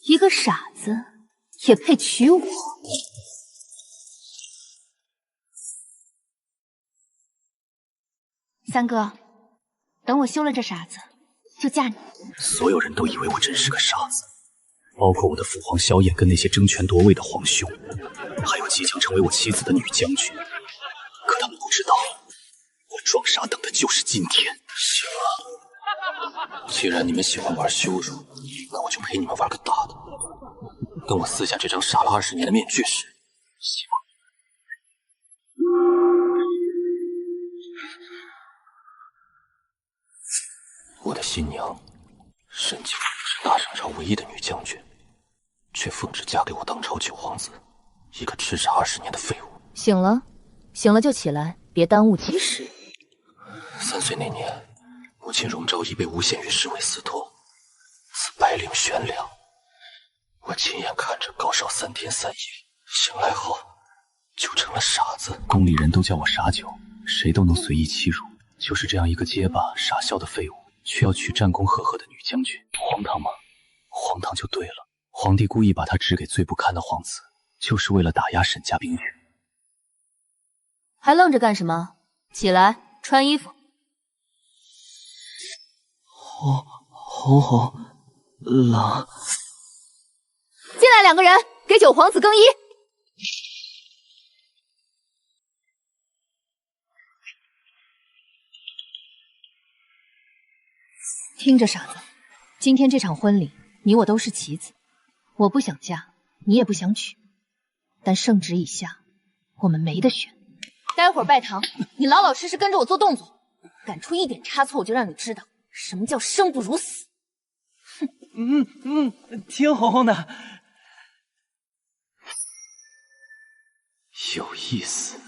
一个傻子也配娶我？三哥，等我休了这傻子，就嫁你。所有人都以为我真是个傻子，包括我的父皇萧衍跟那些争权夺位的皇兄，还有即将成为我妻子的女将军。可他们不知道，我装傻等的就是今天。行了，既然你们喜欢玩羞辱，那我就陪你们玩个大的。等我撕下这张傻了20年的面具时，希望我的新娘沈静是大商朝唯一的女将军，却奉旨嫁给我当朝九皇子，一个痴傻20年的废物。醒了，醒了就起来，别耽误吉时。3岁那年，母亲容昭仪被诬陷于侍卫司托，赐白绫悬梁。我亲眼看着高烧3天3夜，醒来后就成了傻子。宫里人都叫我傻九，谁都能随意欺辱。就是这样一个结巴傻笑的废物，却要娶战功赫赫的女将军，荒唐吗？荒唐就对了。皇帝故意把他指给最不堪的皇子，就是为了打压沈家兵权。还愣着干什么？起来，穿衣服。好冷。进来2个人，给九皇子更衣。听着，傻子，今天这场婚礼，你我都是棋子。我不想嫁，你也不想娶，但圣旨已下，我们没得选。待会儿拜堂，你老老实实跟着我做动作，敢出一点差错，我就让你知道什么叫生不如死。挺红红的。有意思。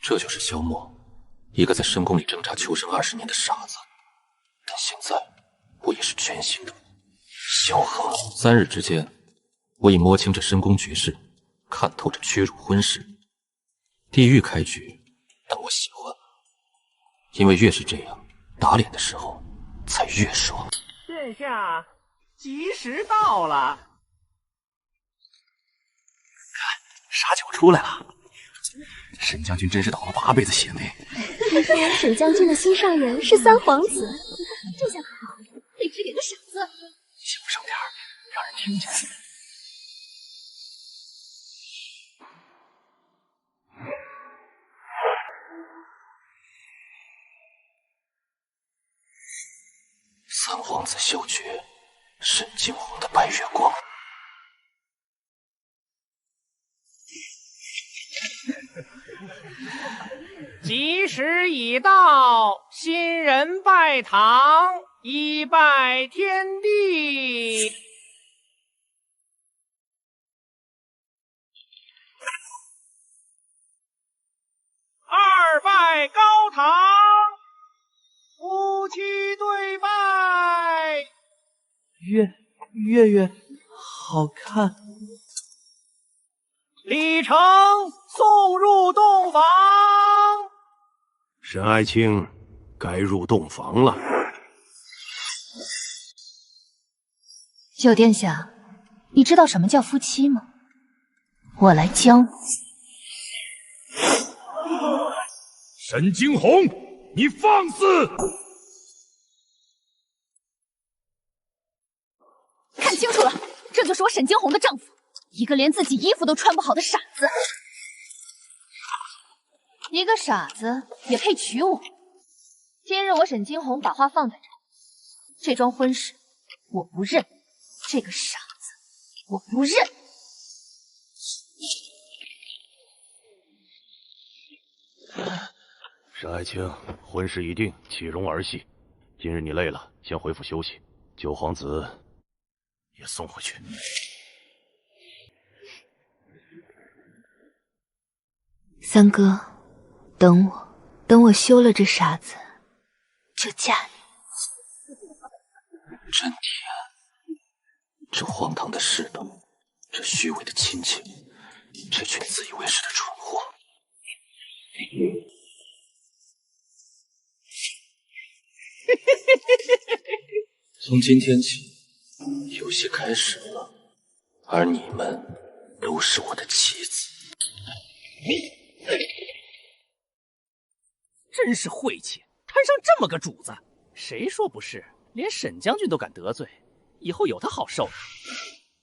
这就是萧默，一个在深宫里挣扎求生20年的傻子。但现在，我也是全新的萧何。3日之间，我已摸清这深宫局势，看透这屈辱婚事。地狱开局，但我喜欢，因为越是这样，打脸的时候才越爽。殿下，吉时到了。傻九出来了，沈将军真是倒了8辈子血霉。听说沈将军的心上人是3皇子，这下可好，被指给个傻子。小声点，让人听见。3皇子萧诀，沈惊鸿的白月光。吉时已到，新人拜堂，一拜天地。2拜高堂，夫妻对拜。月好看。礼成送入洞房。沈爱卿，该入洞房了。九殿下，你知道什么叫夫妻吗？我来教你。沈惊鸿，你放肆！看清楚了，这就是我沈惊鸿的丈夫，一个连自己衣服都穿不好的傻子。一个傻子也配娶我？今日我沈惊鸿把话放在这，这桩婚事我不认，这个傻子我不认。沈爱卿，婚事已定，岂容儿戏？今日你累了，先回府休息。九皇子也送回去。三哥，等我休了这傻子，就嫁你。真甜，这荒唐的世道，这虚伪的亲情，这群自以为是的蠢货。从今天起，游戏开始了，而你们都是我的棋子。真是晦气，摊上这么个主子，谁说不是？连沈将军都敢得罪，以后有他好受的。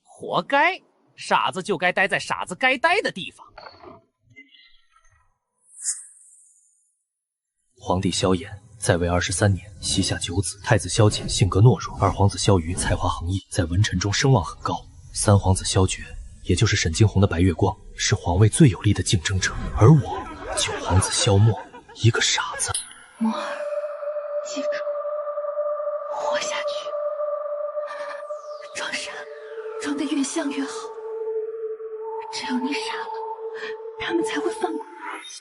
活该，傻子就该待在傻子该待的地方。皇帝萧衍在位23年，膝下9子，太子萧瑾性格懦弱，二皇子萧瑜才华横溢，在文臣中声望很高，三皇子萧决，也就是沈惊鸿的白月光，是皇位最有力的竞争者，而我九皇子萧默，一个傻子。默儿，记住，活下去，装傻，装得越像越好。只有你傻了，他们才会放过你。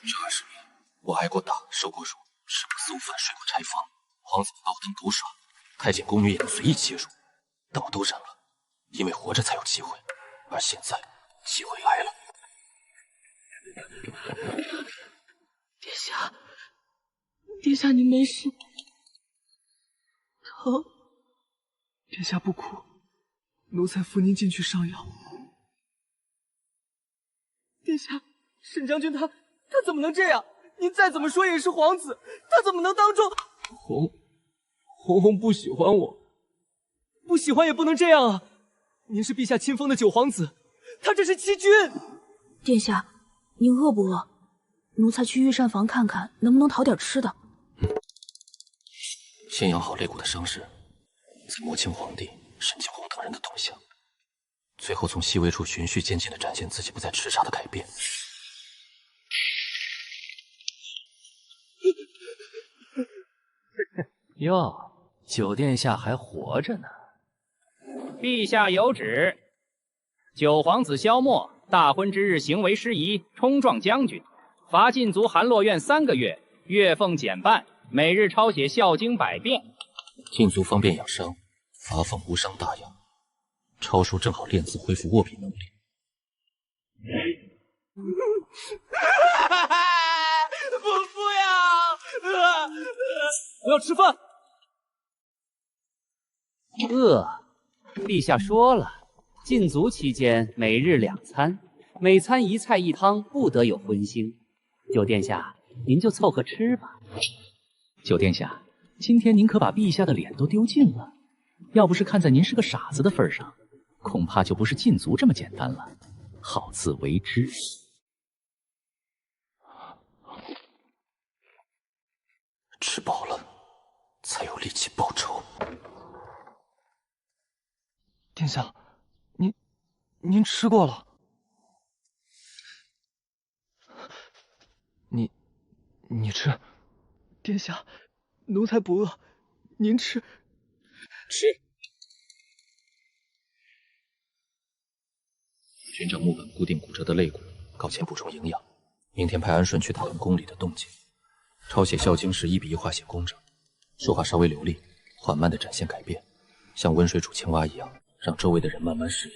这20年，我挨过打，受过辱，吃过馊饭，睡过柴房，皇子把我当狗耍，太监宫女也能随意欺辱，但我都忍了，因为活着才有机会，而现在机会来了。殿下，殿下您没事？疼？殿下不哭，奴才扶您进去上药。殿下，沈将军他怎么能这样？您再怎么说也是皇子，他怎么能当众？红不喜欢我，不喜欢也不能这样啊！您是陛下亲封的九皇子，他这是欺君。殿下，您饿不饿？奴才去御膳房看看，能不能讨点吃的。先养好肋骨的伤势，再摸清皇帝、沈惊鸿等人的动向，最后从细微处循序渐进地展现自己不再痴傻的改变。哟，九殿下还活着呢。陛下有旨，九皇子萧默大婚之日行为失宜，冲撞将军，罚禁足寒洛院3个月，月俸减半，每日抄写《孝经100遍。禁足方便养伤，罚俸无伤大雅。抄书正好练字，恢复握笔能力。不要！我要吃饭。陛下说了，禁足期间每日2餐，每餐1菜1汤，不得有荤腥。九殿下，您就凑合吃吧。九殿下，今天您可把陛下的脸都丢尽了。要不是看在您是个傻子的份上，恐怕就不是禁足这么简单了。好自为之。吃饱了，才有力气报仇。殿下，您吃过了。你吃。殿下，奴才不饿，您吃。吃。寻找木板固定骨折的肋骨，告前补充营养。明天派安顺去打探宫里的动静。抄写《孝经》时1比1画写工整，说话稍微流利，缓慢地展现改变，像温水煮青蛙一样，让周围的人慢慢适应。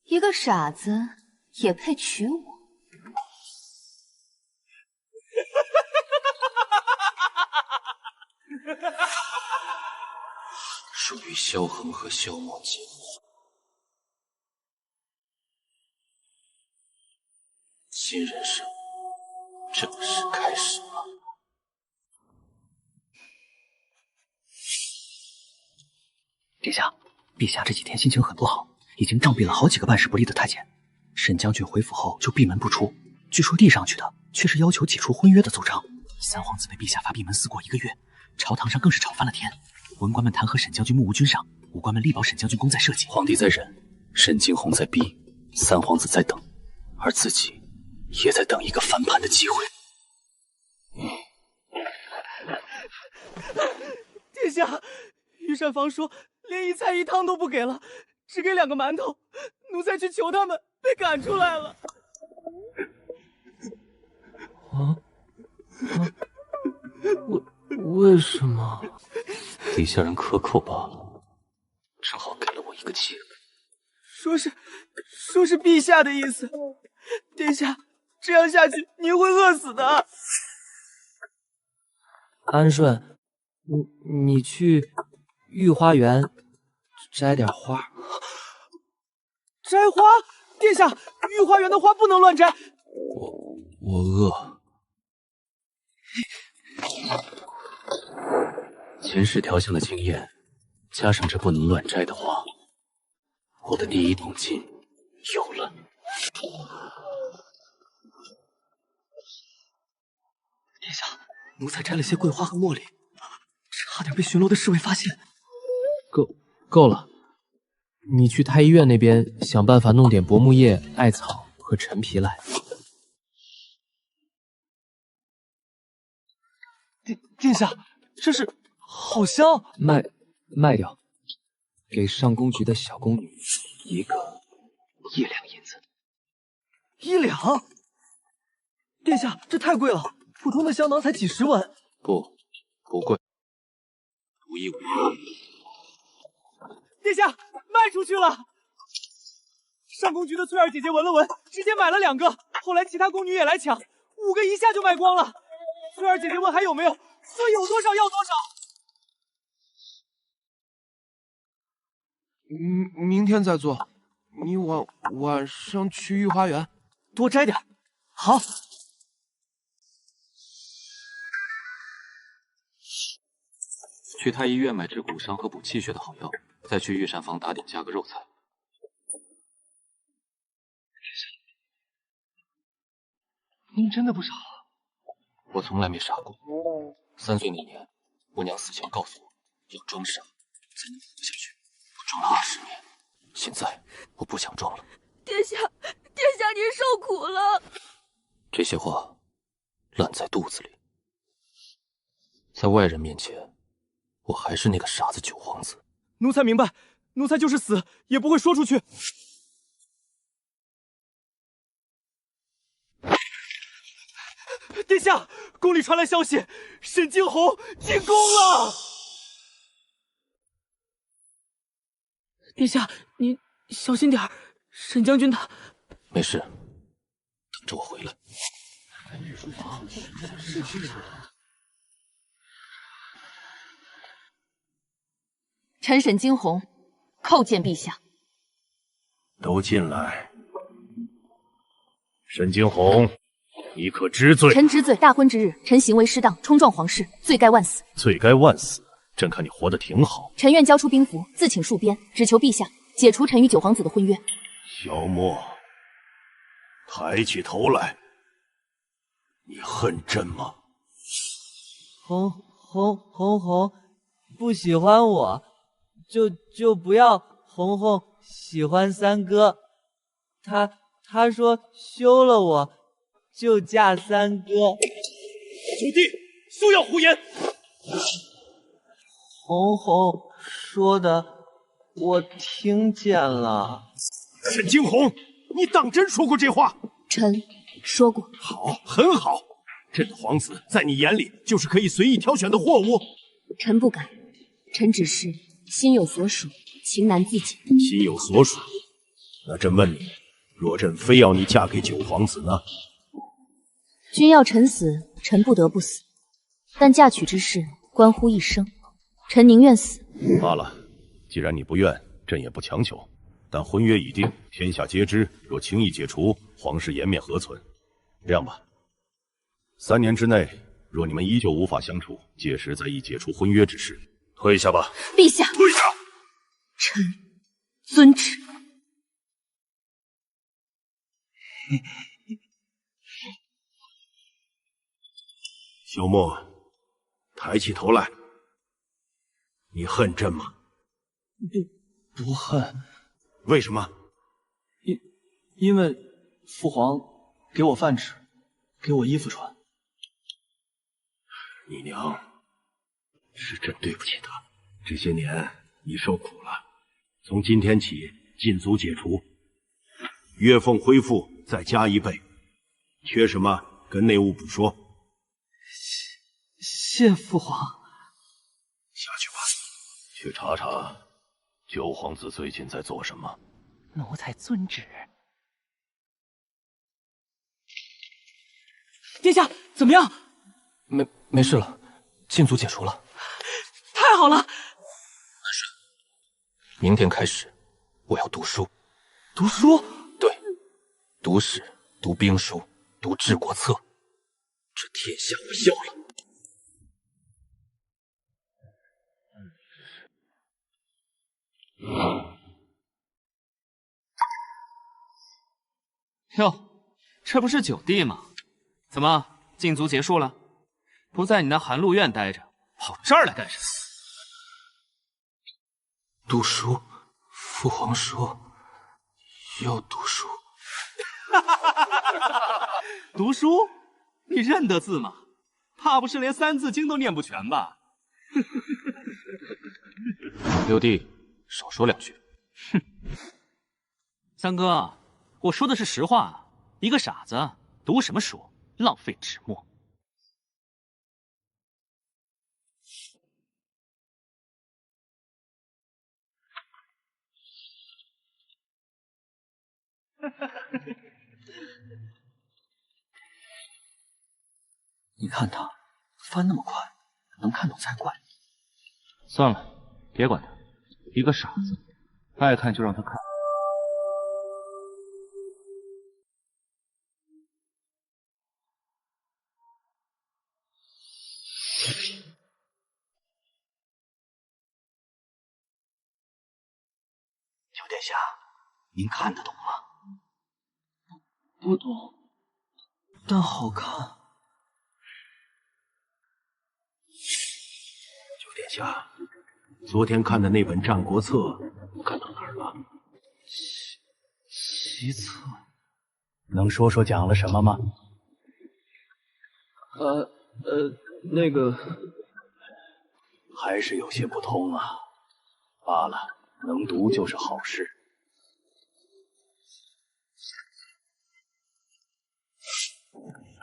一个傻子也配娶我？属于萧恒和萧默结婚，新人生正式开始了。殿下，陛下这几天心情很不好，已经杖毙了好几个办事不力的太监。沈将军回府后就闭门不出，据说递上去的却是要求解除婚约的奏章。三皇子被陛下罚闭门思过1个月，朝堂上更是吵翻了天。文官们弹劾沈将军目无君上，武官们力保沈将军功在社稷。皇帝在忍，沈惊鸿在逼，三皇子在等，而自己也在等一个翻盘的机会。殿下，御膳房说连1菜1汤都不给了，只给2个馒头。奴才去求他们，被赶出来了。为什么？底下人克扣罢了，正好给了我一个机会。说是陛下的意思。殿下，这样下去您会饿死的。安顺，你去御花园摘点花。摘花？殿下，御花园的花不能乱摘。我饿。前世调香的经验，加上这不能乱摘的花，我的第一桶金有了。殿下，奴才摘了些桂花和茉莉，差点被巡逻的侍卫发现。够了，你去太医院那边想办法弄点薄木叶、艾草和陈皮来。殿下，这是好香！卖掉，给上宫局的小宫女1个1两银子。1两？殿下，这太贵了，普通的香囊才几10文。不贵，独一无二。殿下，卖出去了。上宫局的翠儿姐姐闻了闻，直接买了2个，后来其他宫女也来抢，5个一下就卖光了。翠儿姐姐问还有没有，说有多少要多少。明天再做。你晚上去御花园，多摘点。好。去太医院买治骨伤和补气血的好药，再去御膳房打点加个肉菜。您真的不傻？我从来没傻过。3岁那年，我娘死前告诉我，要装傻才能活下去。我装了20年，现在我不想装了。殿下，您受苦了。这些话烂在肚子里，在外人面前，我还是那个傻子九皇子。奴才明白，奴才就是死也不会说出去。殿下，宫里传来消息，沈惊鸿进宫了。殿下，您小心点儿，沈将军他……没事，等着我回来。臣沈惊鸿叩见陛下。都进来。沈惊鸿，你可知罪？臣知罪。大婚之日，臣行为失当，冲撞皇室，罪该万死。罪该万死？朕看你活得挺好。臣愿交出兵符，自请戍边，只求陛下解除臣与九皇子的婚约。萧默，抬起头来，你恨朕吗？红不喜欢我，就不要红喜欢三哥。他说休了我就嫁三哥。九弟，休要胡言！红说的我听见了。沈惊鸿，你当真说过这话？臣说过。好，很好。朕的皇子在你眼里就是可以随意挑选的货物。臣不敢，臣只是心有所属，情难自禁。心有所属？那朕问你，若朕非要你嫁给九皇子呢？君要臣死，臣不得不死。但嫁娶之事关乎一生，臣宁愿死。罢了，既然你不愿，朕也不强求。但婚约已定，天下皆知。若轻易解除，皇室颜面何存？这样吧，3年之内，若你们依旧无法相处，届时再议解除婚约之事。退下吧。陛下，退下！臣遵旨。萧默，抬起头来，你恨朕吗？不恨。为什么？因为父皇给我饭吃，给我衣服穿。你娘是朕对不起她，这些年你受苦了。从今天起，禁足解除，月俸恢复，再加1倍。缺什么跟内务部说。谢父皇。下去吧，去查查九皇子最近在做什么。奴才遵旨。殿下怎么样？没事了，禁足解除了。太好了！安顺，明天开始，我要读书。读书？对，读史、读兵书、读治国策，这天下我要了。哟，这不是九弟吗？怎么禁足结束了？不在你那寒露院待着，跑这儿来干什么？读书，父皇说要读书。读书？你认得字吗？怕不是连《三字经》都念不全吧？六弟，少说两句。哼，三哥，我说的是实话。一个傻子读什么书？浪费纸墨。你看他翻那么快，能看懂才怪。算了，别管他，一个傻子，爱看就让他看。九殿下，您看得懂吗？不懂，但好看。九殿下，昨天看的那本《战国策》看到哪儿了？奇策，能说说讲了什么吗？那个还是有些不通啊。罢了，能读就是好事。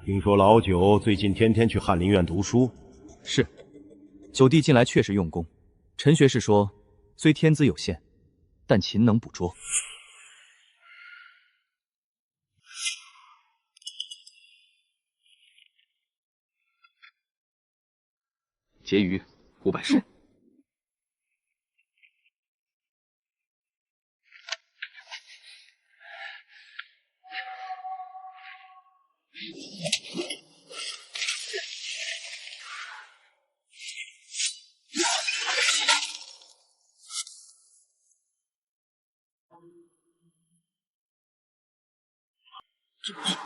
听说老九最近天天去翰林院读书。是，九弟近来确实用功。陈学士说，虽天资有限，但勤能捕捉。结余500石。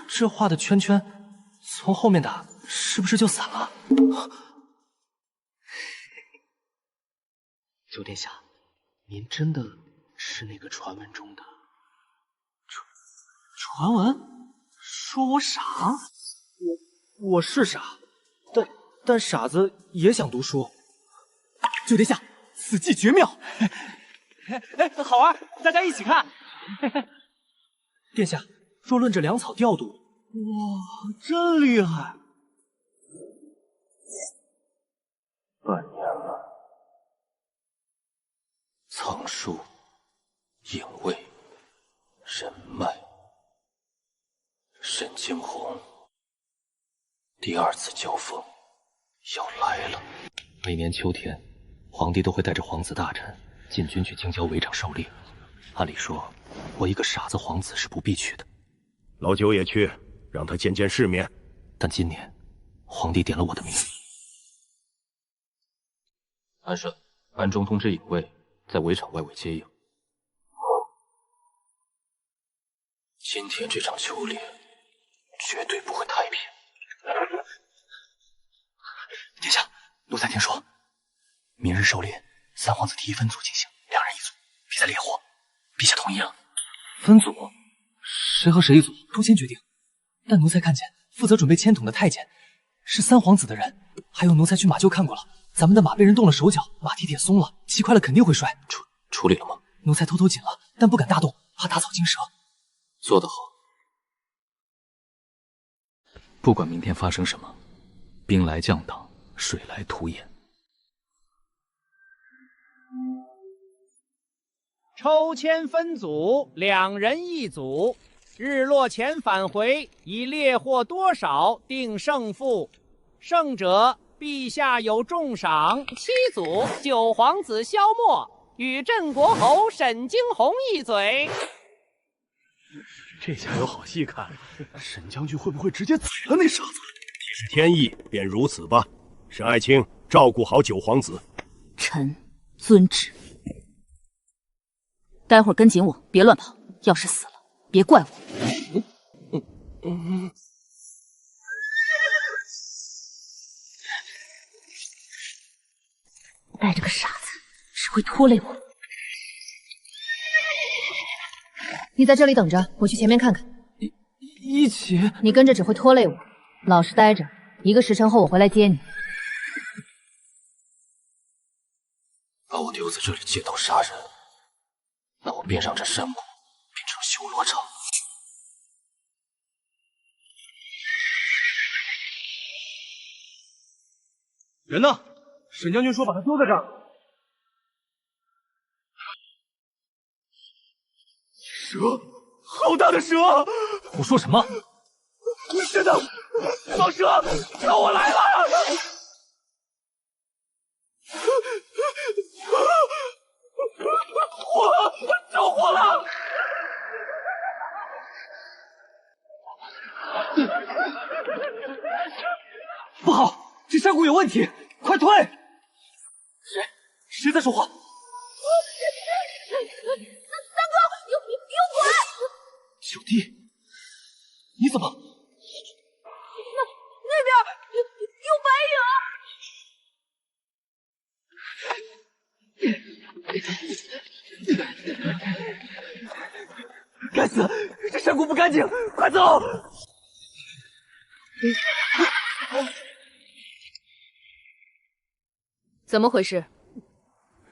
这画的圈圈从后面打，是不是就散了？九殿下，您真的是那个传闻中的传闻？说我傻？我是傻，但傻子也想读书。九殿下，此计绝妙！好玩，大家一起看。殿下，若论这粮草调度，哇，真厉害！半年了，藏书、隐卫、人脉，沈惊鸿，第二次交锋要来了。每年秋天，皇帝都会带着皇子大臣进军去京郊围场狩猎。按理说，我一个傻子皇子是不必去的。老九也去，让他见见世面。但今年，皇帝点了我的名。安顺，暗中通知隐卫，在围场外围接应。今天这场秋猎绝对不会太平。殿下，奴才听说，明日狩猎，三皇子提议分组进行，2人一组，比赛猎获。陛下同意了。分组？谁和谁一组？都先决定。但奴才看见负责准备签筒的太监是三皇子的人，还有奴才去马厩看过了，咱们的马被人动了手脚，马蹄铁松了，骑快了肯定会摔。处理了吗？奴才偷偷紧了，但不敢大动，怕打草惊蛇。做得好。不管明天发生什么，兵来将挡，水来土掩。抽签分组，2人一组，日落前返回，以猎获多少定胜负。胜者陛下有重赏，七祖九皇子萧默与镇国侯沈惊鸿一嘴。这下有好戏看，沈将军会不会直接宰了那傻子？既是天意，便如此吧。沈爱卿，照顾好九皇子。臣遵旨。待会儿跟紧我，别乱跑。要是死了，别怪我。带着个傻子，只会拖累我。你在这里等着，我去前面看看。一起？你跟着只会拖累我，老实待着。1个时辰后我回来接你。把我丢在这里借刀杀人，那我便让这山谷变成修罗场。人呢？沈将军说把他丢在这儿。蛇，好大的蛇！胡说什么？是的，放蛇，朝我来了！火，着火了！不好，这山谷有问题，快退！谁在说话？三哥，有鬼！九弟，你怎么？那边有白影！该死，这山谷不干净，快走！怎么回事？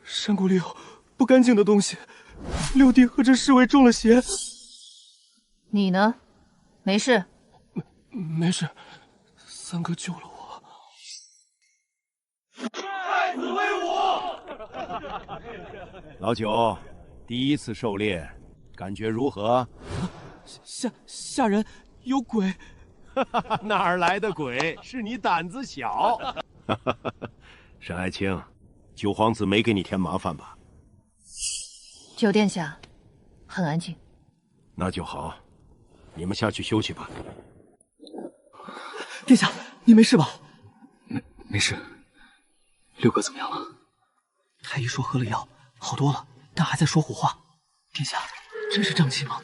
山谷里有不干净的东西，六弟和这侍卫中了邪。你呢？没事？没事，三哥救了我。太子威武！老九，第一次狩猎，感觉如何？吓人，有鬼！哪儿来的鬼？是你胆子小。沈爱卿，九皇子没给你添麻烦吧？九殿下，很安静。那就好，你们下去休息吧。殿下，你没事吧？没事。六哥怎么样了？太医说喝了药好多了，但还在说胡话。殿下，真是瘴气吗？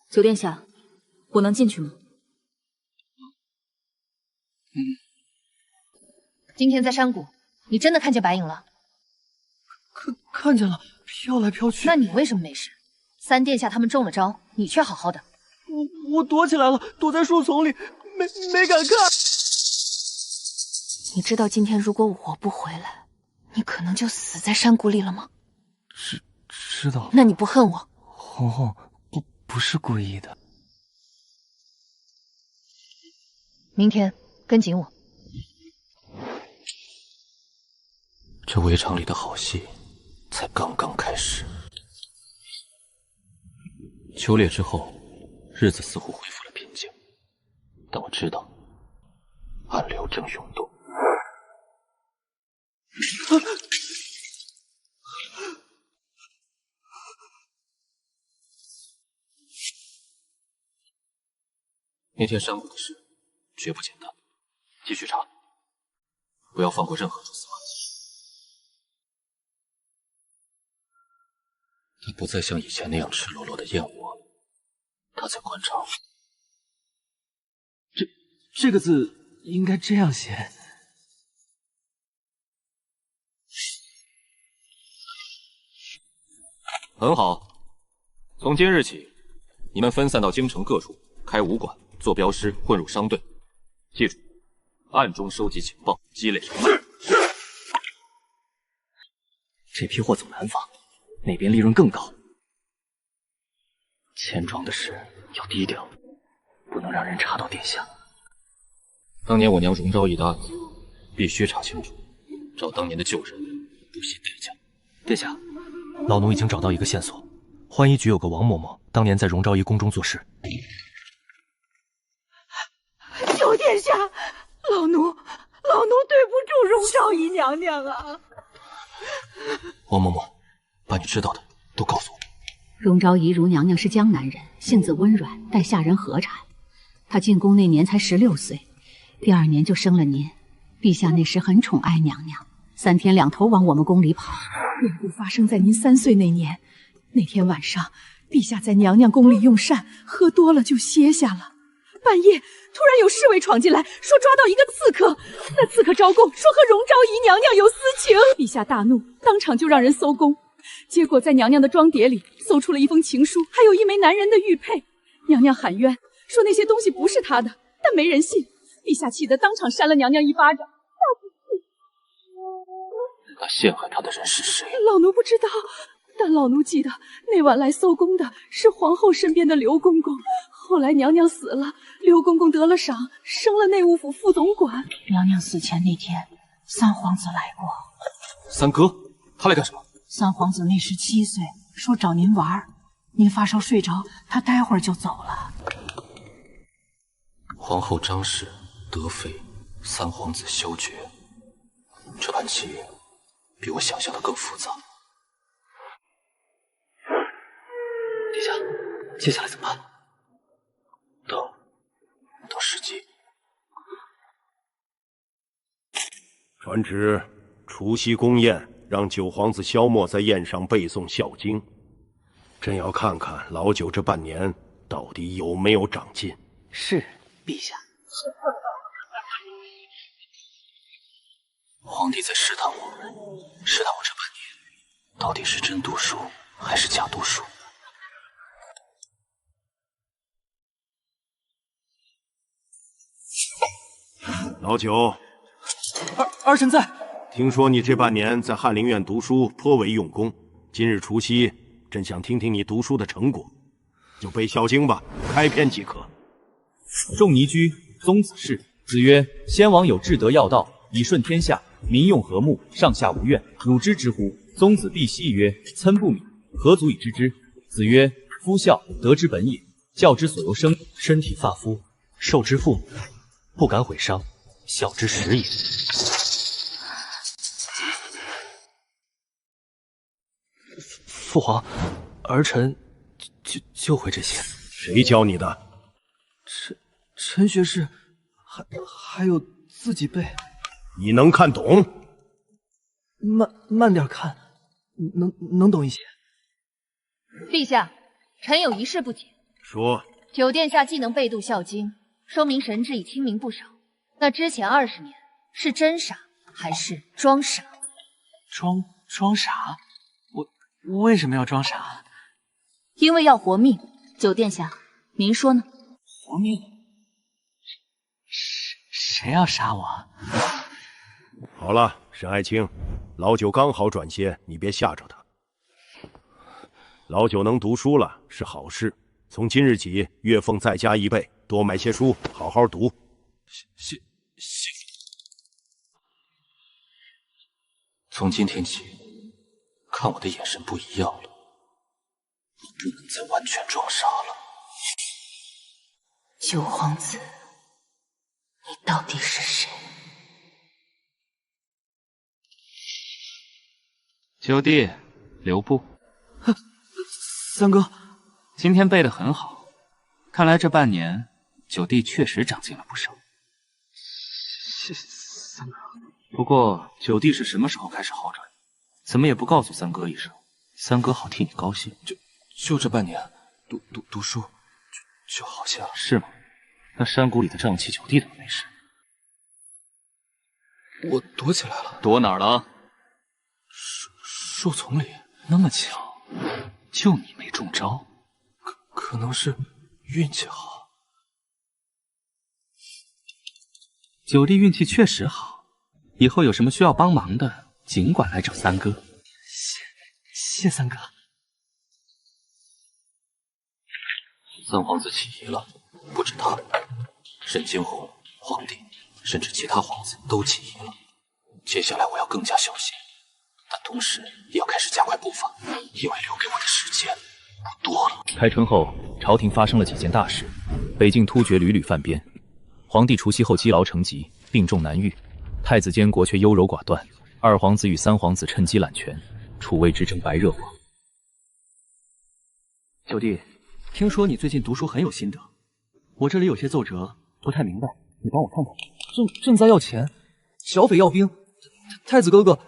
九殿下，我能进去吗？今天在山谷，你真的看见白影了？看见了，飘来飘去。那你为什么没事？三殿下他们中了招，你却好好的。我躲起来了，躲在树丛里，没敢看。你知道今天如果我不回来，你可能就死在山谷里了吗？知道。那你不恨我？红红，不是故意的。明天跟紧我。这围场里的好戏才刚刚开始。秋猎之后，日子似乎恢复了平静，但我知道暗流正涌动。那天山谷的事绝不简单，继续查，不要放过任何蛛丝马迹。他不再像以前那样赤裸裸的厌恶，他在观察我。这个字应该这样写。很好，从今日起，你们分散到京城各处开武馆，做镖师，混入商队。记住，暗中收集情报，积累人脉。这批货走南方，那边利润更高。钱庄的事要低调，不能让人查到殿下。当年我娘荣昭义的案子，必须查清楚，找当年的旧人，不惜代价。殿下，老奴已经找到一个线索，欢宜局有个王嬷嬷，当年在荣昭义宫中做事。九九殿下，老奴对不住荣昭仪娘娘啊！王嬷嬷，把你知道的都告诉我。荣昭仪如娘娘是江南人，性子温软，待下人和产。她进宫那年才16岁，第2年就生了您。陛下那时很宠爱娘娘，3天2头往我们宫里跑。变故发生在您3岁那年，那天晚上，陛下在娘娘宫里用膳，喝多了就歇下了。半夜突然有侍卫闯进来，说抓到一个刺客，那刺客招供说和荣昭仪娘娘有私情。陛下大怒，当场就让人搜宫。结果在娘娘的装碟里搜出了一封情书，还有一枚男人的玉佩。娘娘喊冤，说那些东西不是她的，但没人信。陛下气得当场扇了娘娘一巴掌。那陷害她的人是谁？老奴不知道，但老奴记得那晚来搜宫的是皇后身边的刘公公。后来娘娘死了，刘公公得了赏，升了内务府副总管。娘娘死前那天，3皇子来过。三哥，他来干什么？3皇子那时7岁，说找您玩，您发烧睡着，他待会儿就走了。皇后张氏、德妃，3皇子萧决，这盘棋比我想象的更复杂。殿下，接下来怎么办？等时机。传旨，除夕宫宴，让9皇子萧默在宴上背诵《孝经》。朕要看看老九这半年到底有没有长进。是，陛下。皇帝在试探我，试探我这半年到底是真读书还是假读书。老九，儿臣在。听说你这半年在翰林院读书颇为用功，今日除夕，朕想听听你读书的成果，就背《孝经》吧，开篇即可。仲尼居，宗子氏。子曰：先王有至德要道，以顺天下，民用和睦，上下无怨，汝知之乎？宗子必奚曰：参不敏，何足以知之？子曰：夫孝，德之本也。教之所由生，身体发肤，受之父母，不敢毁伤，孝之始也。父皇，儿臣就会这些。谁教你的？陈学士，还有自己背。你能看懂？慢点看，能懂一些。陛下，臣有一事不解。说。9殿下既能背读《孝经》，说明神智已清明不少。那之前20年是真傻还是装傻？装傻？我为什么要装傻？因为要活命。9殿下，您说呢？活命？谁要杀我？好了，沈爱卿，老九刚好转些，你别吓着他。老九能读书了是好事，从今日起月俸再加1倍，多买些书，好好读。从今天起，看我的眼神不一样了，我不能再完全装傻了。9皇子，你到底是谁？九弟，留步。三哥，今天背得很好，看来这半年九弟确实长进了不少。谢谢三哥。不过九弟是什么时候开始好转？怎么也不告诉三哥一声，三哥好替你高兴。就这半年，读书就好些了。是吗？那山谷里的瘴气，九弟怎么没事？我躲起来了。躲哪儿了？树丛里。那么巧，就你没中招。可能是运气好。九弟运气确实好，以后有什么需要帮忙的，尽管来找三哥。谢三哥。三皇子起疑了，不止他，沈惊鸿、皇帝，甚至其他皇子都起疑了。接下来我要更加小心，但同时也要开始加快步伐，因为留给我的时间不多了。开春后，朝廷发生了几件大事，北境突厥屡屡犯边，皇帝除夕后积劳成疾，病重难愈，太子监国却优柔寡断。二皇子与三皇子趁机揽权，楚魏之争白热化。九弟，听说你最近读书很有心得，我这里有些奏折不太明白，你帮我看看。朕在要钱，小匪要兵，太子哥哥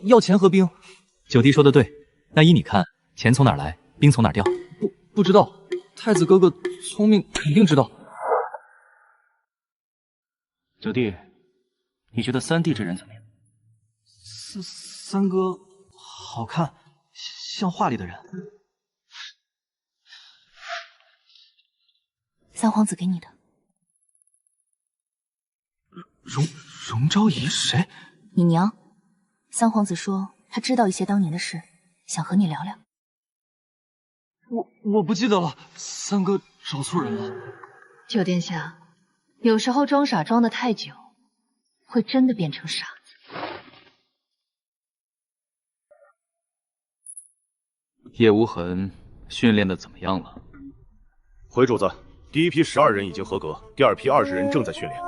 要钱和兵。九弟说的对，那依你看，钱从哪儿来，兵从哪儿调？不知道，太子哥哥聪明，肯定知道。九弟，你觉得三弟这人怎么样？三哥好看，像画里的人。三皇子给你的。荣昭仪谁？你娘。三皇子说他知道一些当年的事，想和你聊聊。我不记得了，三哥找错人了。九殿下，有时候装傻装得太久，会真的变成傻子。叶无痕训练的怎么样了？回主子，第一批12人已经合格，第二批20人正在训练。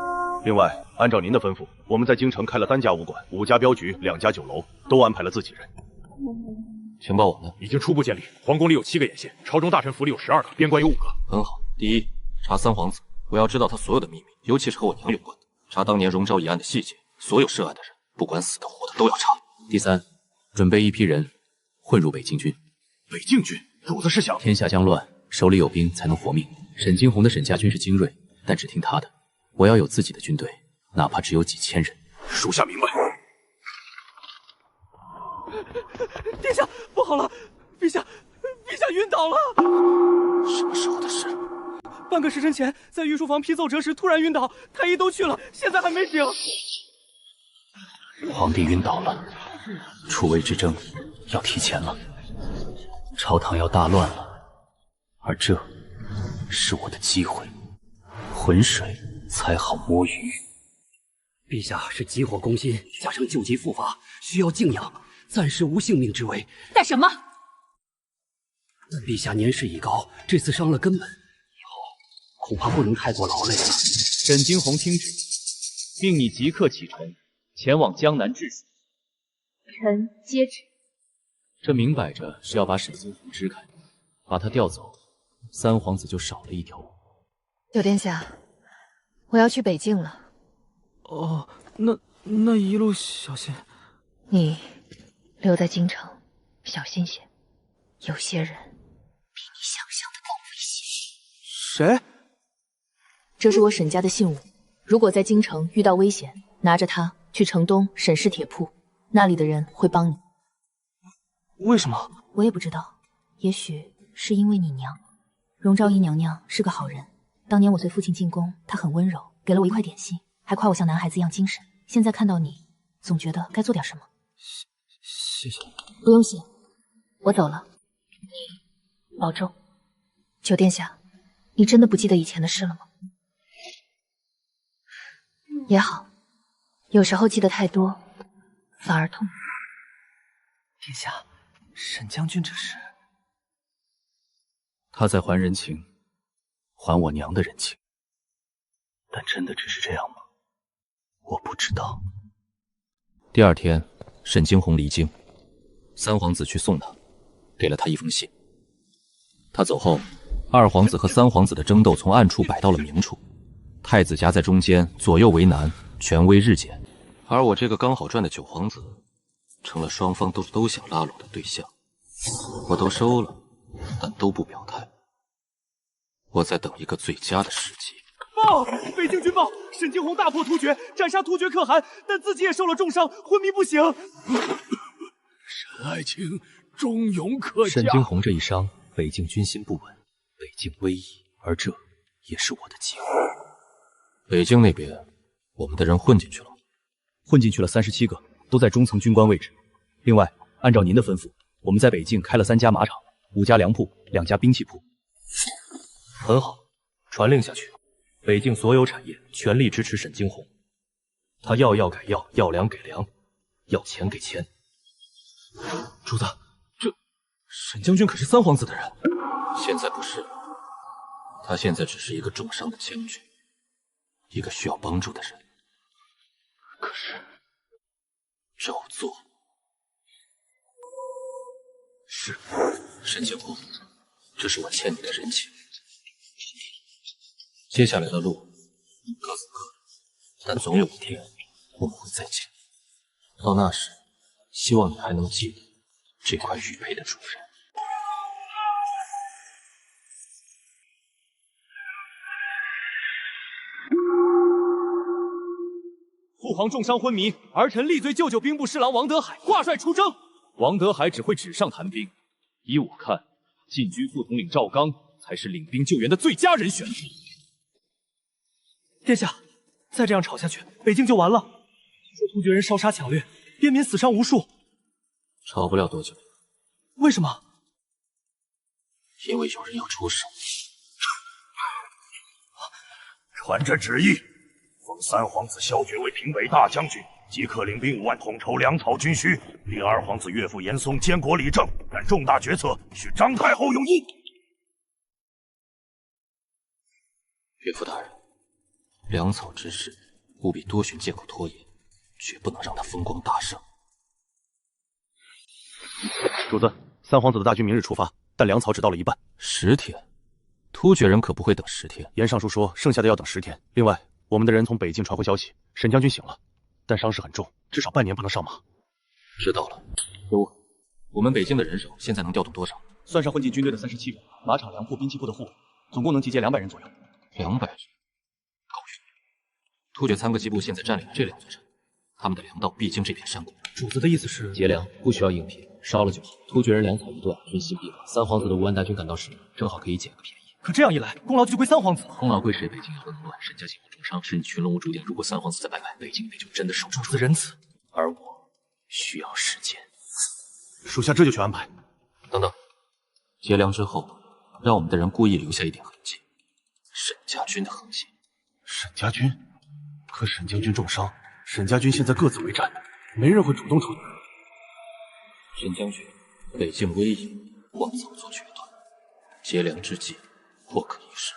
另外，按照您的吩咐，我们在京城开了3家武馆、5家镖局、2家酒楼，都安排了自己人。情报网呢？已经初步建立，皇宫里有7个眼线，朝中大臣府里有12个，边关有5个。很好。第一，查三皇子，我要知道他所有的秘密，尤其是和我娘有关的。查当年荣昭一案的细节，所有涉案的人，不管死的活的都要查。第三，准备一批人混入北境军。北境军，主子是想天下将乱，手里有兵才能活命。沈惊鸿的沈家军是精锐，但只听他的。我要有自己的军队，哪怕只有几千人。属下明白。殿下，不好了，陛下晕倒了。什么时候的事？半个时辰前，在御书房批奏折时突然晕倒，太医都去了，现在还没醒。皇帝晕倒了，楚魏之争要提前了，朝堂要大乱了，而这是我的机会，浑水才好摸鱼。陛下是急火攻心，加上旧疾复发，需要静养，暂时无性命之危。干什么？陛下年事已高，这次伤了根本，以后恐怕不能太过劳累了。沈惊鸿听旨，命你即刻启程，前往江南治水。臣接旨。这明摆着是要把沈惊鸿支开，把他调走，三皇子就少了一条路。九殿下，我要去北境了。哦，那一路小心。你留在京城，小心些。有些人比你想象的更危险。谁？这是我沈家的信物，如果在京城遇到危险，拿着它去城东沈氏铁铺，那里的人会帮你。为什么？我也不知道，也许是因为你娘。荣昭仪娘娘是个好人，当年我随父亲进宫，她很温柔，给了我一块点心，还夸我像男孩子一样精神。现在看到你，总觉得该做点什么。谢谢。不用谢，我走了，你保重。九殿下，你真的不记得以前的事了吗？也好，有时候记得太多，反而痛。殿下，沈将军这是……他在还人情，还我娘的人情。但真的只是这样吗？我不知道。第二天，沈惊鸿离京，三皇子去送他，给了他一封信。他走后，二皇子和三皇子的争斗从暗处摆到了明处，太子夹在中间，左右为难，权威日减。而我这个刚好赚的九皇子，成了双方都想拉拢的对象。我都收了，但都不表态。我在等一个最佳的时机。报！北境军报，沈惊鸿大破突厥，斩杀突厥可汗，但自己也受了重伤，昏迷不醒。沈爱卿忠勇可嘉。沈惊鸿这一伤，北境军心不稳，北境危矣，而这也是我的机会。北京那边，我们的人混进去了，混进去了37个，都在中层军官位置。另外，按照您的吩咐，我们在北境开了3家马场、5家粮铺、2家兵器铺。很好，传令下去，北境所有产业全力支持沈惊鸿。他要药改药，要粮给粮，要钱给钱。主子，这沈将军可是三皇子的人。现在不是了，他现在只是一个重伤的将军。一个需要帮助的人。可是，照做。是，沈清湖，这是我欠你的人情。接下来的路各走各的，但总有一天我们会再见。到那时，希望你还能记得这块玉佩的主人。父皇重伤昏迷，儿臣立罪救救兵部侍郎王德海，挂帅出征。王德海只会纸上谈兵，依我看，禁军副统领赵刚才是领兵救援的最佳人选。殿下，再这样吵下去，北境就完了。听说突厥人烧杀抢掠，边民死伤无数。吵不了多久。为什么？因为有人要出手。传朕旨意，封三皇子萧决为平北大将军，即刻领兵5万统筹粮草军需。令二皇子岳父严嵩监国理政，但重大决策需张太后用意。岳父大人，粮草之事务必多寻借口拖延，绝不能让他风光大盛。主子，三皇子的大军明日出发，但粮草只到了一半。10天？突厥人可不会等10天。严尚书说，剩下的要等10天。另外，我们的人从北境传回消息，沈将军醒了，但伤势很重，至少半年不能上马。知道了。有误，我们北境的人手现在能调动多少？算上混进军队的37人，马场、粮铺、兵器部的护卫，总共能集结200人左右。200人，够用。突厥参个机部现在占领了这2座城，他们的粮道必经这片山谷。主子的意思是，劫粮不需要应聘，烧了就好。突厥人粮草一断，军心必乱。三皇子的5万大军赶到时，正好可以捡个便宜。可这样一来，功劳就归三皇子。功劳归谁？北境要能乱，沈家进攻重伤，是你群龙无主点。如果三皇子再败坏，北境那就真的守不住。主子仁慈，而我需要时间。属下这就去安排。等等，劫粮之后，让我们的人故意留下一点痕迹，沈家军的痕迹。沈家军？可沈将军重伤，沈家军现在各自为战，没人会主动出击。沈将军，北境危矣，望早做决断。劫粮之际，或可一时。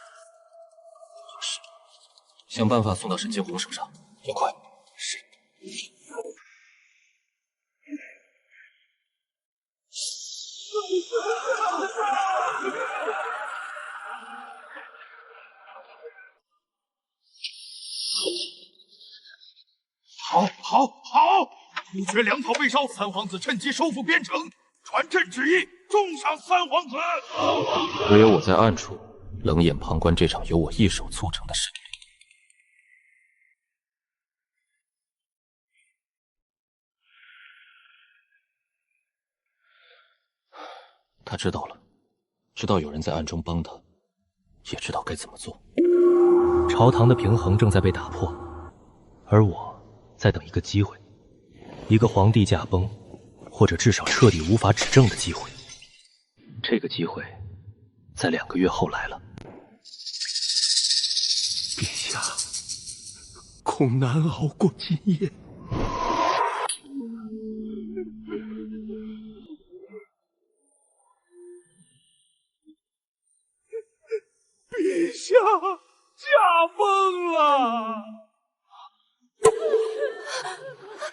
想办法送到沈金红手上，要快。是。好！突厥粮草被烧，三皇子趁机收复边城。传朕旨意，重赏三皇子。唯有我在暗处冷眼旁观这场由我一手促成的审理。他知道了，知道有人在暗中帮他，也知道该怎么做。朝堂的平衡正在被打破，而我在等一个机会，一个皇帝驾崩，或者至少彻底无法执政的机会。这个机会在2个月后来了。陛下，恐难熬过今夜。陛下驾崩了，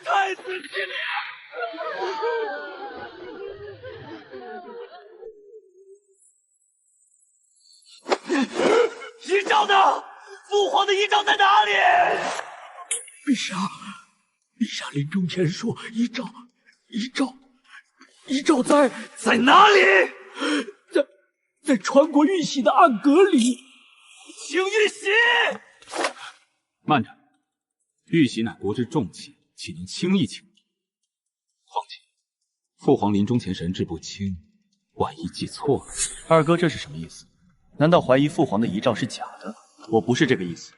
太子殿遗诏呢？父皇的遗诏在哪里？陛下临终前说遗诏在哪里？在传国玉玺的暗格里。请玉玺。慢着，玉玺乃国之重器，岂能轻易请？况且父皇临终前神志不清，万一记错了。二哥，这是什么意思？难道怀疑父皇的遗诏是假的？我不是这个意思，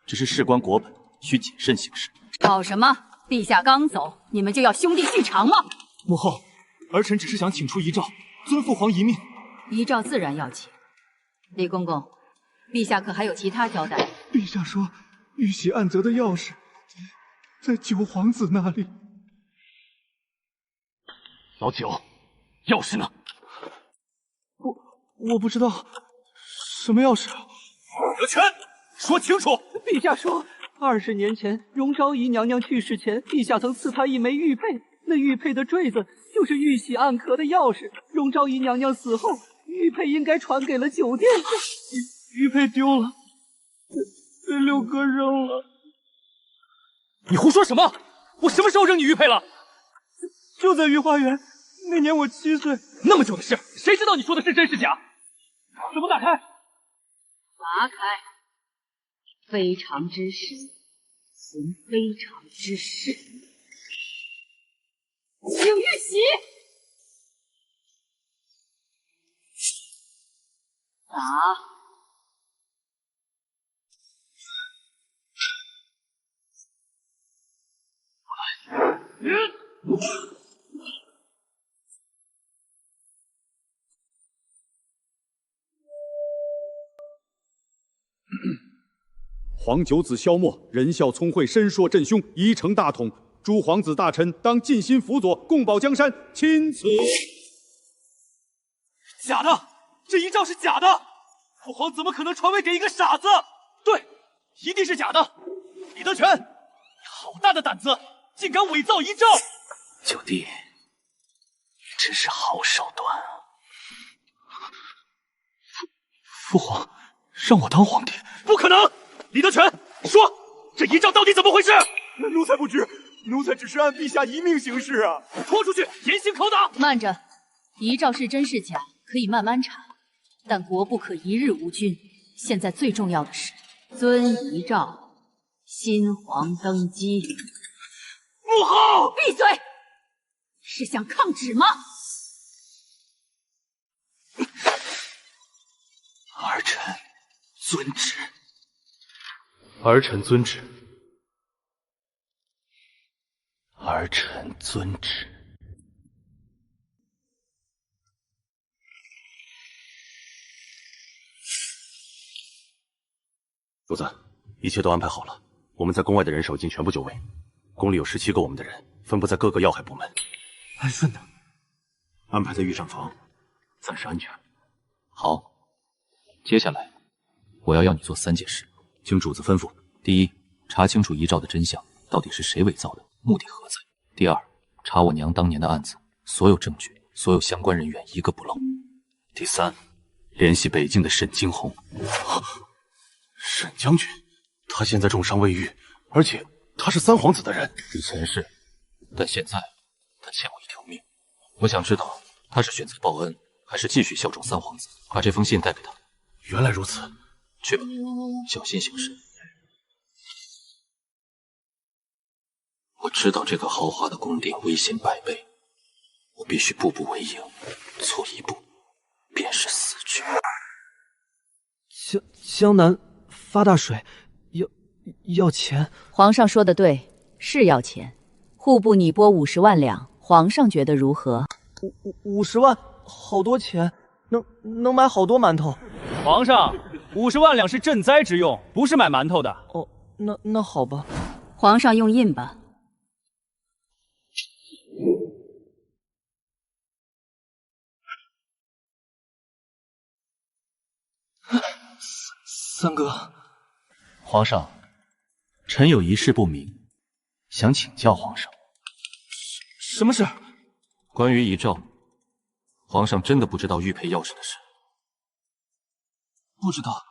只是事关国本，需谨慎行事。吵什么？陛下刚走，你们就要兄弟续长吗？母后，儿臣只是想请出遗诏，遵父皇遗命。遗诏自然要请。李公公，陛下可还有其他交代？陛下说，玉玺暗则的钥匙在九皇子那里。老九，钥匙呢？我不知道，什么钥匙？德全，说清楚！陛下说，20年前荣昭仪娘娘去世前，陛下曾赐她一枚玉佩，那玉佩的坠子就是玉玺暗壳的钥匙。荣昭仪娘娘死后，玉佩应该传给了酒店。玉佩丢了，被六哥扔了。你胡说什么？我什么时候扔你玉佩了？就在御花园那年，我7岁。那么久的事，谁知道你说的是真是假？怎么打开？打开。非常之事，行非常之事。请玉玺。打。皇九子萧默仁孝聪慧，身硕镇凶，宜成大统。诸皇子大臣当尽心辅佐，共保江山。钦此。假的，这遗诏是假的，父皇怎么可能传位给一个傻子？对，一定是假的。李德全，你好大的胆子，竟敢伪造遗诏！九弟，你真是好手段啊！父皇让我当皇帝，不可能！李德全，说这遗诏到底怎么回事？奴才不知，奴才只是按陛下遗命行事啊！拖出去，严刑拷打！慢着，遗诏是真是假可以慢慢查，但国不可一日无君。现在最重要的是遵遗诏，新皇登基。母后，闭嘴！是想抗旨吗？儿臣遵旨。儿臣遵旨。儿臣遵旨。主子，一切都安排好了，我们在宫外的人手已经全部就位，宫里有17个我们的人，分布在各个要害部门。安顺呢？安排在御膳房，暂时安全。好，接下来我要你做3件事，请主子吩咐。第一，查清楚遗诏的真相，到底是谁伪造的，目的何在？第二，查我娘当年的案子，所有证据，所有相关人员一个不漏。第三，联系北境的沈惊鸿。沈将军，他现在重伤未愈，而且他是3皇子的人。以前是，但现在他欠我一条命。我想知道他是选择报恩，还是继续效忠3皇子。把这封信带给他。原来如此，去吧，小心行事。我知道这个豪华的宫殿危险百倍，我必须步步为营，错一步便是死局。江南发大水，要钱。皇上说的对，是要钱。户部拟拨50万两，皇上觉得如何？50万，好多钱，能买好多馒头。皇上，50万两是赈灾之用，不是买馒头的。哦，那好吧。皇上用印吧。三哥，皇上，臣有一事不明，想请教皇上。什么事？关于遗诏，皇上真的不知道玉佩钥匙的事？不知道，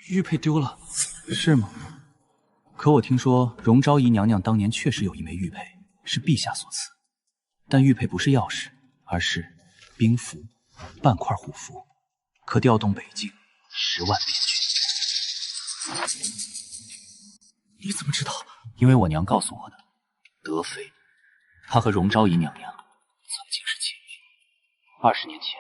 玉佩丢了。是吗？可我听说荣昭仪娘娘当年确实有一枚玉佩，是陛下所赐，但玉佩不是钥匙，而是兵符，半块虎符，可调动北境10万边军。你怎么知道？因为我娘告诉我的。德妃，她和荣昭仪娘娘曾经是情侣。20年前，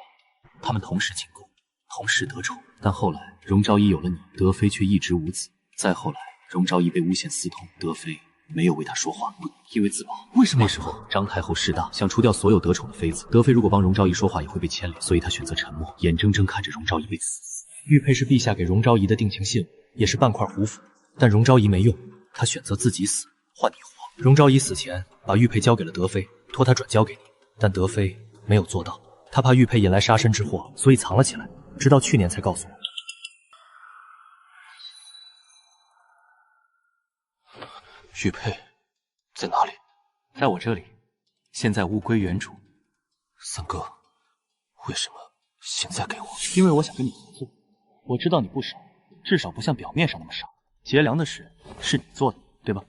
他们同时进宫，同时得宠，但后来荣昭仪有了你，德妃却一直无子。再后来，荣昭仪被诬陷私通，德妃没有为她说话，因为自保。为什么？那时候张太后势大，想除掉所有得宠的妃子，德妃如果帮荣昭仪说话，也会被牵连，所以她选择沉默，眼睁睁看着荣昭仪被死。玉佩是陛下给荣昭仪的定情信物，也是半块虎符，但荣昭仪没用，她选择自己死，换你活。荣昭仪死前把玉佩交给了德妃，托她转交给你，但德妃没有做到，她怕玉佩引来杀身之祸，所以藏了起来，直到去年才告诉我。玉佩在哪里？在我这里，现在物归原主。三哥，为什么现在给我？因为我想跟你合作。我知道你不傻，至少不像表面上那么傻。劫粮的事是你做的，对吧？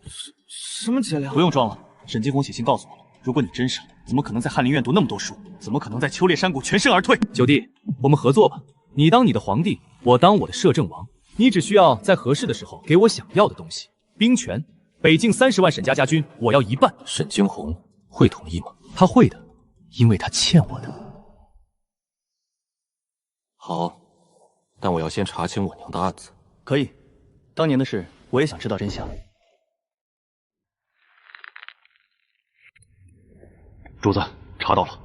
什么劫粮？不用装了，沈金红写信告诉我了。如果你真傻，怎么可能在翰林院读那么多书？怎么可能在秋猎山谷全身而退？九弟，我们合作吧。你当你的皇帝，我当我的摄政王。你只需要在合适的时候给我想要的东西。兵权，北境30万沈家家军，我要一半。沈惊红会同意吗？他会的，因为他欠我的。好，但我要先查清我娘的案子。可以，当年的事我也想知道真相。主子，查到了，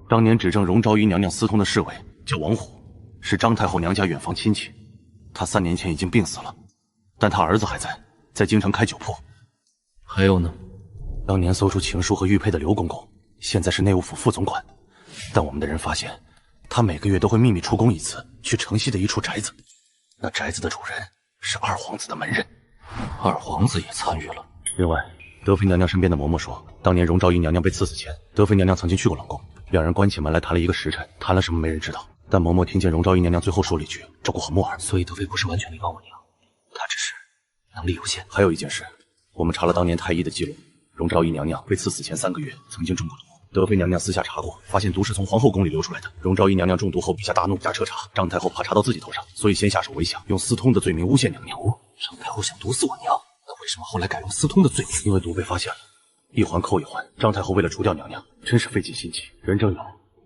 当年指证荣昭仪娘娘私通的侍卫叫王虎，是张太后娘家远房亲戚。他3年前已经病死了，但他儿子还在京城开酒铺。还有呢？当年搜出情书和玉佩的刘公公，现在是内务府副总管，但我们的人发现，他每个月都会秘密出宫一次，去城西的一处宅子。那宅子的主人是二皇子的门人。二皇子也参与了。另外，德妃娘娘身边的嬷嬷说，当年荣昭仪娘娘被赐死前，德妃娘娘曾经去过冷宫，两人关起门来谈了1个时辰，谈了什么没人知道。但嬷嬷听见荣昭仪娘娘最后说了一句：“照顾好默儿。”所以德妃不是完全力帮我娘，她只是能力有限。还有一件事，我们查了当年太医的记录，荣昭仪娘娘被赐死前3个月曾经中过毒。德妃娘娘私下查过，发现毒是从皇后宫里流出来的。荣昭仪娘娘中毒后，陛下大怒，加彻查。张太后怕查到自己头上，所以先下手为强，用私通的罪名诬陷娘娘。张太后想毒死我娘，那为什么后来改用私通的罪名？因为毒被发现了，一环扣一环。张太后为了除掉娘娘，真是费尽心机。人证有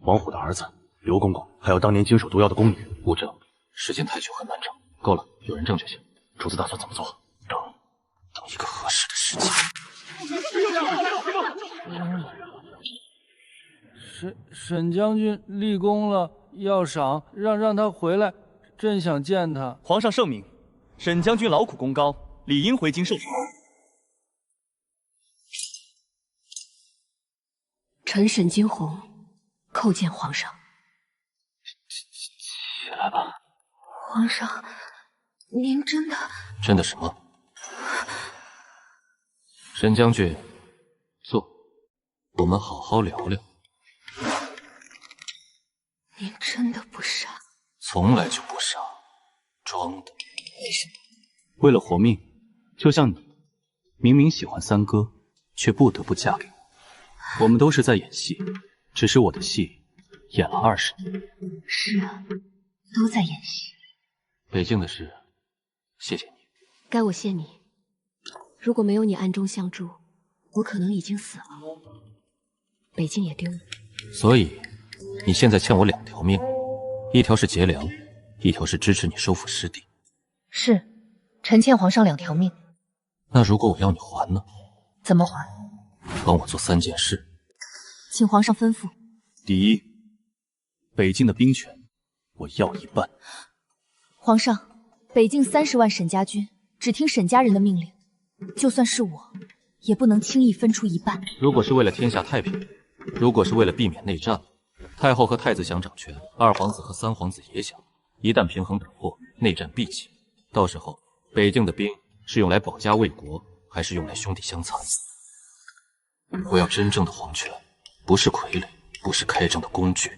王虎的儿子刘公公，还有当年经手毒药的宫女。物证时间太久很难证。够了，有人证就行。主子打算怎么做？等一个合适的时机。沈将军立功了，要赏，让他回来，朕想见他。皇上圣明，沈将军劳苦功高，理应回京受赏。臣沈惊红叩见皇上。起来吧。皇上，您真的……真的什么？沈将军，坐，我们好好聊聊。您真的不傻？从来就不傻，装的。为什么？为了活命，就像你，明明喜欢三哥，却不得不嫁给我。我们都是在演戏，只是我的戏演了20年。是啊，都在演戏。北境的事，谢谢你。该我谢你。如果没有你暗中相助，我可能已经死了，北境也丢了。所以，你现在欠我2条命，一条是劫粮，一条是支持你收复失地。是，臣欠皇上2条命。那如果我要你还呢？怎么还？帮我做3件事。请皇上吩咐。第一，北境的兵权，我要一半。皇上，北境30万沈家军只听沈家人的命令，就算是我，也不能轻易分出一半。如果是为了天下太平，如果是为了避免内战，太后和太子想掌权，二皇子和三皇子也想。一旦平衡打破，内战必起。到时候，北境的兵是用来保家卫国，还是用来兄弟相残？我要真正的皇权，不是傀儡，不是开政的工具。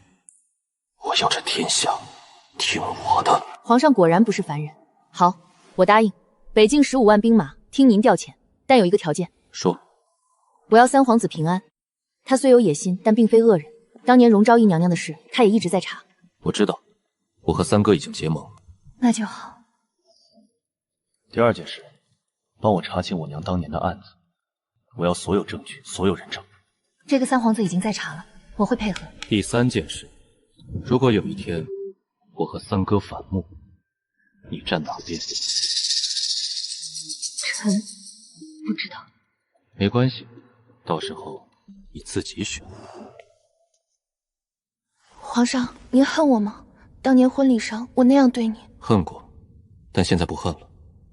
我要这天下听我的。皇上果然不是凡人。好，我答应。北境15万兵马听您调遣，但有一个条件。说。我要三皇子平安。他虽有野心，但并非恶人。当年荣昭仪娘娘的事，他也一直在查。我知道，我和三哥已经结盟。那就好。第二件事，帮我查清我娘当年的案子，我要所有证据，所有人证。这个三皇子已经在查了，我会配合。第3件事，如果有一天我和三哥反目，你站哪边？臣不知道。没关系，到时候你自己选。皇上，您恨我吗？当年婚礼上我那样对你。恨过，但现在不恨了，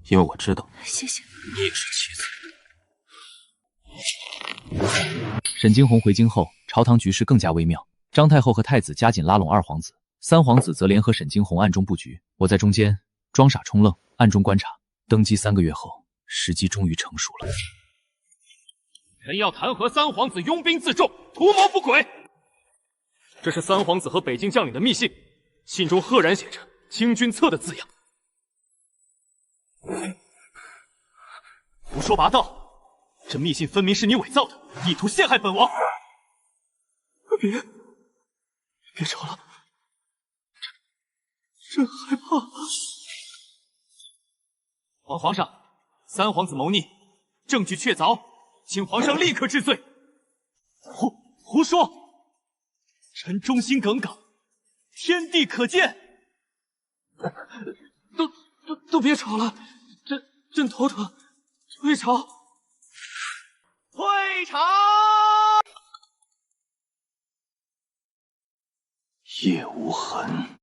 因为我知道。谢谢。你也是棋子。沈惊红回京后，朝堂局势更加微妙。张太后和太子加紧拉拢二皇子，三皇子则联合沈惊红暗中布局。我在中间装傻充愣，暗中观察。登基3个月后，时机终于成熟了。臣要弹劾三皇子拥兵自重，图谋不轨。这是三皇子和北境将领的密信，信中赫然写着“清君侧”的字样。胡说八道！这密信分明是你伪造的，意图陷害本王。别吵了，真害怕。皇上，三皇子谋逆，证据确凿，请皇上立刻治罪。胡说！臣忠心耿耿，天地可鉴。都别吵了，朕头疼，退朝。退朝。叶无痕，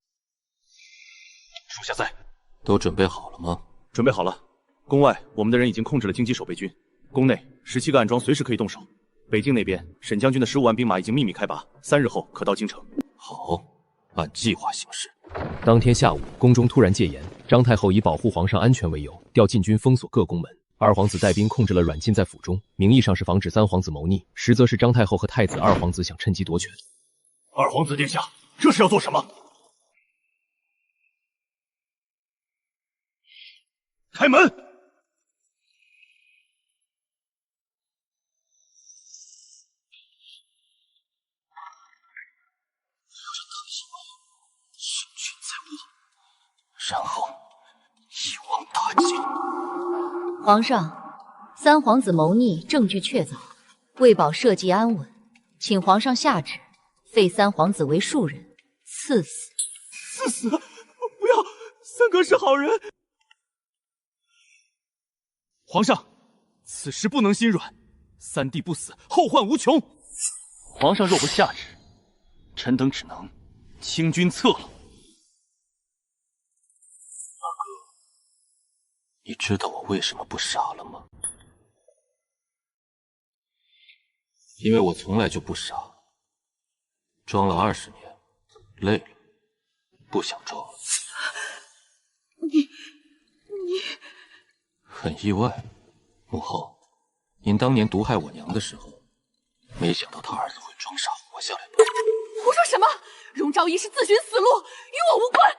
属下在。都准备好了吗？准备好了。宫外，我们的人已经控制了荆棘守备军；宫内，17个暗桩随时可以动手。北境那边，沈将军的15万兵马已经秘密开拔，3日后可到京城。好，按计划行事。当天下午，宫中突然戒严，张太后以保护皇上安全为由，调禁军封锁各宫门。二皇子带兵控制了软禁在府中，名义上是防止三皇子谋逆，实则是张太后和太子二皇子想趁机夺权。二皇子殿下，这是要做什么？开门！然后一网打尽。皇上，三皇子谋逆，证据确凿，为保社稷安稳，请皇上下旨，废三皇子为庶人，赐死。赐死！不要，三哥是好人。皇上，此事不能心软，三弟不死，后患无穷。皇上若不下旨，臣等只能清君侧了。你知道我为什么不傻了吗？因为我从来就不傻，装了20年，累了，不想装了。你很意外，母后，您当年毒害我娘的时候，没想到她儿子会装傻活下来吧？胡说什么？荣昭仪是自寻死路，与我无关。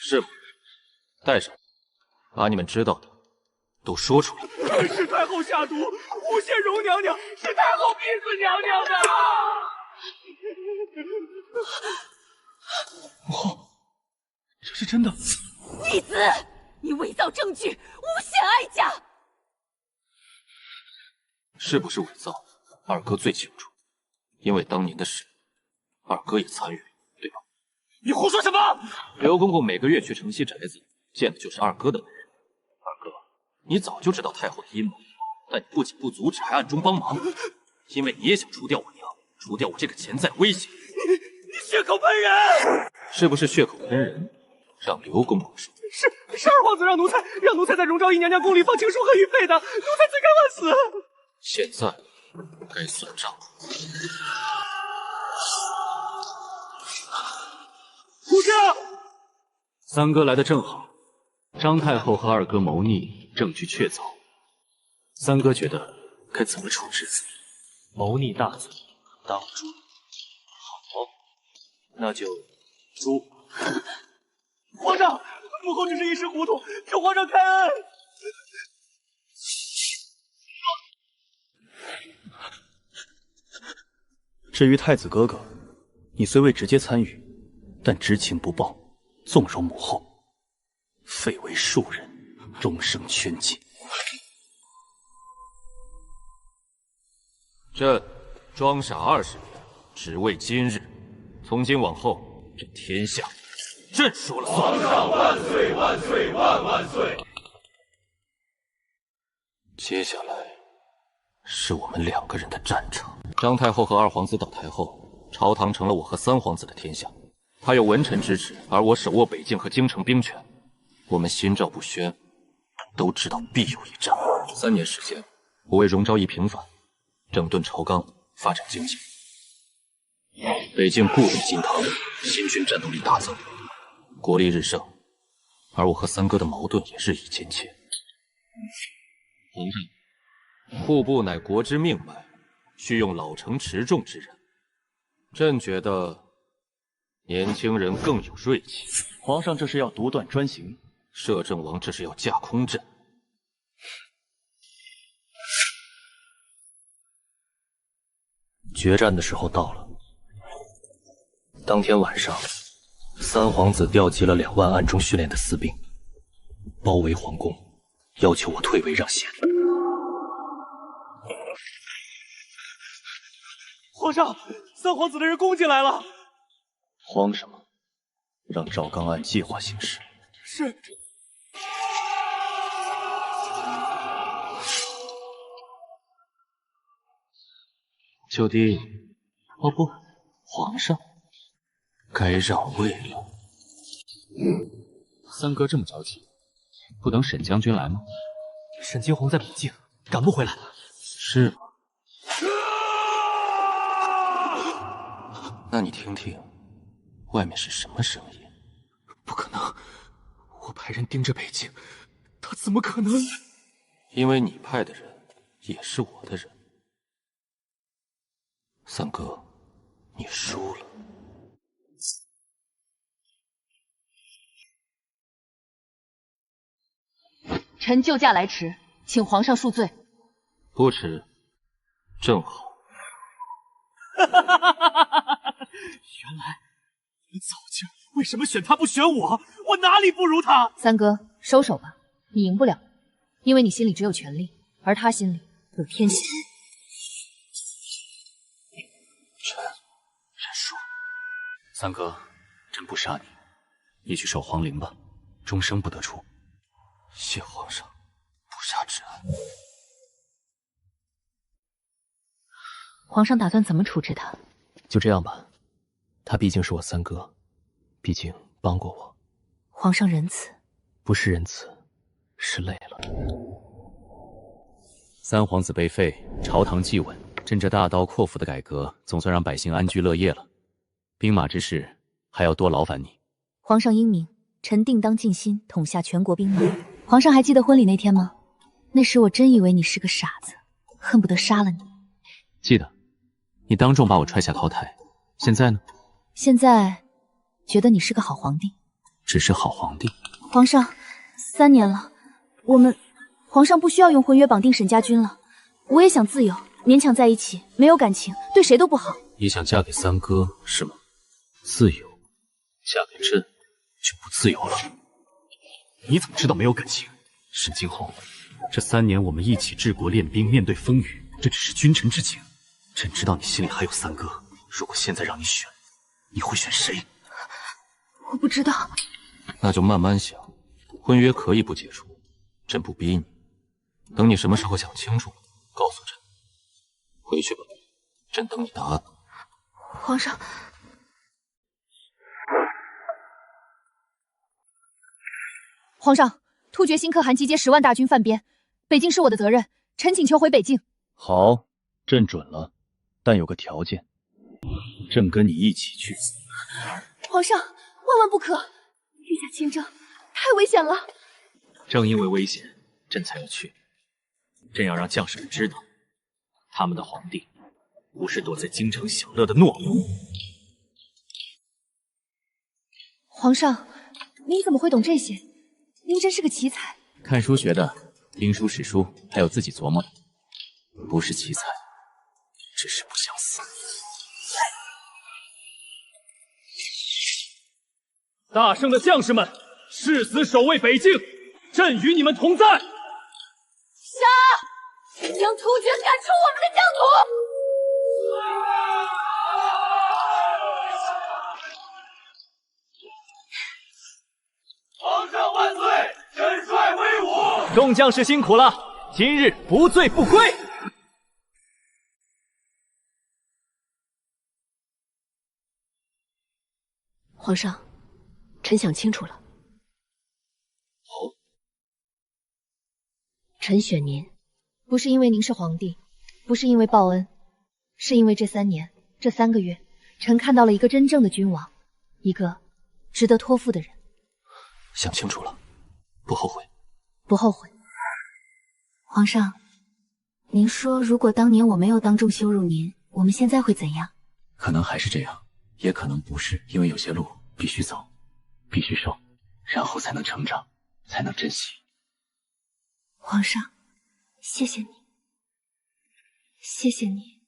是吗？带上，把你们知道的都说出来。是太后下毒诬陷荣娘娘，是太后逼死娘娘的。母后，这是真的。逆子，你伪造证据，诬陷哀家。是不是伪造？二哥最清楚，因为当年的事，二哥也参与了，对吧？你胡说什么？刘公公每个月去城西宅子，见的就是二哥的门人。二哥，你早就知道太后的阴谋，但你不仅不阻止，还暗中帮忙，因为你也想除掉我娘，除掉我这个潜在威胁。你血口喷人！是不是血口喷人？让刘公公说。是二皇子让奴才在荣昭仪娘娘宫里放情书和玉佩的，奴才罪该万死。现在该算账。胡家，三哥来的正好，张太后和二哥谋逆，证据确凿。三哥觉得该怎么处置？谋逆大罪，当诛。好，那就诛。皇上，母后只是一时糊涂，求皇上开恩。至于太子哥哥，你虽未直接参与，但知情不报，纵容母后，废为庶人，终生圈禁。朕装傻20年，只为今日。从今往后，这天下，朕说了算。皇上万岁万岁万万岁！接下来是我们2个人的战场。张太后和二皇子倒台后，朝堂成了我和三皇子的天下。他有文臣支持，而我手握北境和京城兵权，我们心照不宣，都知道必有一战。3年时间，我为荣昭仪平反，整顿朝纲，发展经济。北境固若金汤，新军战斗力大增，国力日盛，而我和三哥的矛盾也日益渐切。皇上户部乃国之命脉，需用老成持重之人。朕觉得年轻人更有锐气。皇上这是要独断专行，摄政王这是要架空朕。决战的时候到了。当天晚上，三皇子调集了2万暗中训练的私兵，包围皇宫，要求我退位让贤。皇上，三皇子的人攻进来了。慌什么？让赵刚按计划行事。是。九弟，哦不，皇上，该让位了。三哥这么着急，不等沈将军来吗？沈惊鸿在北境，赶不回来。是吗？那你听听，外面是什么声音？不可能，我派人盯着北境，他怎么可能？因为你派的人也是我的人。三哥，你输了。臣救驾来迟，请皇上恕罪。不迟，正好。原来你早就为什么选他不选我？我哪里不如他？三哥，收手吧，你赢不了，因为你心里只有权力，而他心里有天下。臣输。三哥，朕不杀你，你去守皇陵吧，终生不得出。谢皇上不杀之恩。皇上打算怎么处置他？就这样吧，他毕竟是我三哥，毕竟帮过我。皇上仁慈，不是仁慈，是累了。三皇子被废，朝堂既稳，朕这大刀阔斧的改革，总算让百姓安居乐业了。兵马之事，还要多劳烦你。皇上英明，臣定当尽心统下全国兵马。皇上还记得婚礼那天吗？那时我真以为你是个傻子，恨不得杀了你。记得，你当众把我踹下高台。现在呢？现在觉得你是个好皇帝。只是好皇帝。皇上，3年了，皇上不需要用婚约绑定沈家军了。我也想自由，勉强在一起，没有感情，对谁都不好。你想嫁给三哥是吗？自由，嫁给朕就不自由了。你怎么知道没有感情？沈惊鸿，这3年我们一起治国练兵，面对风雨，这只是君臣之情。朕知道你心里还有三哥，如果现在让你选，你会选谁？我不知道。那就慢慢想，婚约可以不解除，朕不逼你。等你什么时候想清楚，告诉朕。回去吧，朕等你答案。皇上。皇上，突厥新可汗集结10万大军犯边，北境是我的责任，臣请求回北境。好，朕准了，但有个条件，朕跟你一起去。皇上，万万不可！御驾亲征，太危险了。正因为危险，朕才要去。朕要让将士们知道，他们的皇帝不是躲在京城享乐的懦夫。皇上，您怎么会懂这些？您真是个奇才。看书学的，兵书、史书，还有自己琢磨的，不是奇才，只是不想死。大圣的将士们，誓死守卫北境，朕与你们同在。杀！将突厥赶出我们的疆土！皇上万岁！臣帅威武！众将士辛苦了，今日不醉不归。皇上，臣想清楚了。好，臣选您，不是因为您是皇帝，不是因为报恩，是因为这3年，这3个月，臣看到了一个真正的君王，一个值得托付的人。想清楚了，不后悔。不后悔。皇上，您您说，如果当年我没有当众羞辱您，我们现在会怎样？可能还是这样，也可能不是，因为有些路必须走，必须受，然后才能成长，才能珍惜。皇上，谢谢你，谢谢你，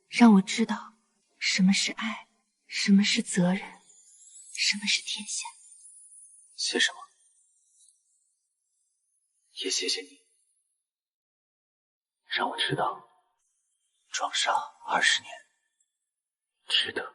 让我知道什么是爱，什么是责任，什么是天下。谢什么？也谢谢你，让我知道，装傻20年，值得。